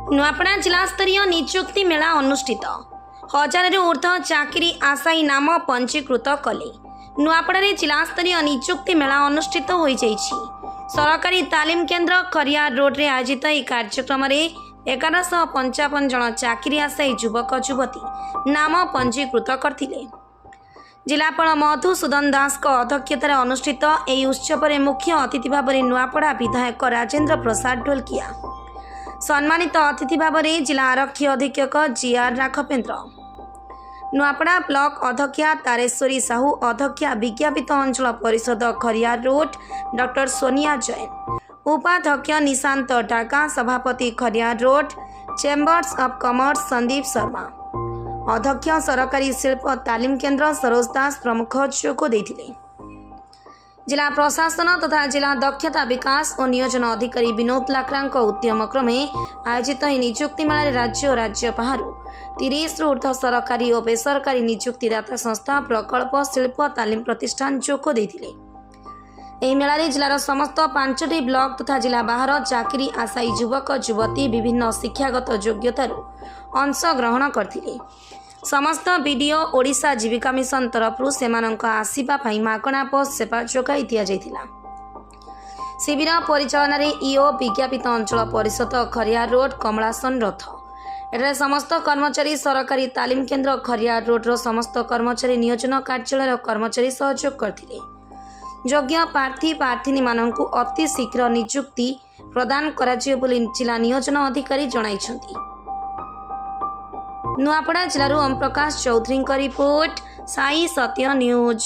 नुआपड़ा जिलास्तरीय नियुक्ति मेला अनुष्ठित। 1000 ऊर्ध्व चाकरी आशायी नाम पंजीकृत कले। नुआपड़ा जिलास्तरीय नियुक्ति मेला अनुष्ठित हो जाइछि। सरकारी तालीम केन्द्र खरियार रोड रे आयोजित यह कार्यक्रम में 1155 जन चाकरी आशायी युवक युवती नाम पंजीकृत करथिले। जिलापाल मधुसूदन दास अध्यक्षतार अनुष्ठित यह उत्सव में मुख्य अतिथि भाव में नुआपड़ा विधायक राजेन्द्र प्रसाद ढोलकिया, सम्मानित अतिथि भाव में जिला आरक्षी अधीक्षक जीआर राघवेन्द्र, नुआपड़ा ब्लॉक अध्यक्षा तारेश्वरी साहू, अध्यक्षा विज्ञापित अंचल परिषद खरियार रोड डॉक्टर सोनिया जैन, उपाध्यक्ष निशांत डाका, सभापति Khariar road chambers of commerce Sandeep Sharma, अध्यक्ष सरकारी शिल्प तालीम केन्द्र सरोज दास प्रमुख जोग देथिले। जिला प्रशासन तथा जिला दक्षता विकास और नियोजन अधिकारी विनोद लाक्रा उद्यम क्रमे आयोजित नियुक्ति मेला राज्य और राज्य बाहर 30 ऊर्ध्व सरकारी और बेसरकारी नियुक्तिदाता संस्था प्रकल्प शिल्प तालीम प्रतिष्ठान जोग देथिले। एही मेला जिलार समस्त 5टी ब्लॉक तथा जिला बाहर चाकरी आशायी युवक युवती विभिन्न शिक्षागत योग्यतार अंश ग्रहण करथिले। समस्त बीडीओ ओडिशा जीविका मिशन तरफ सेमानंक आसीबा पई मागणा बस सेवा जोगाई दिया जायतिला। शिविर परिचालन ईओ विज्ञापित अंचल परिषद खरियार रोड कमलासन रथ। एठारे समस्त कर्मचारी सरकारी तालीम केन्द्र खरियार रोड रो समस्त कर्मचारी नियोजन कार्यालय कर्मचारी सहयोग करथिले। योग्य प्रार्थी प्रार्थीनी मानंकु अति शीघ्र नियुक्ति प्रदान कराजियो बोली जिला नियोजन अधिकारी जणाइछन्ति। नुआपड़ा जिलारू ओम प्रकाश चौधरी रिपोर्ट साई सत्य न्यूज।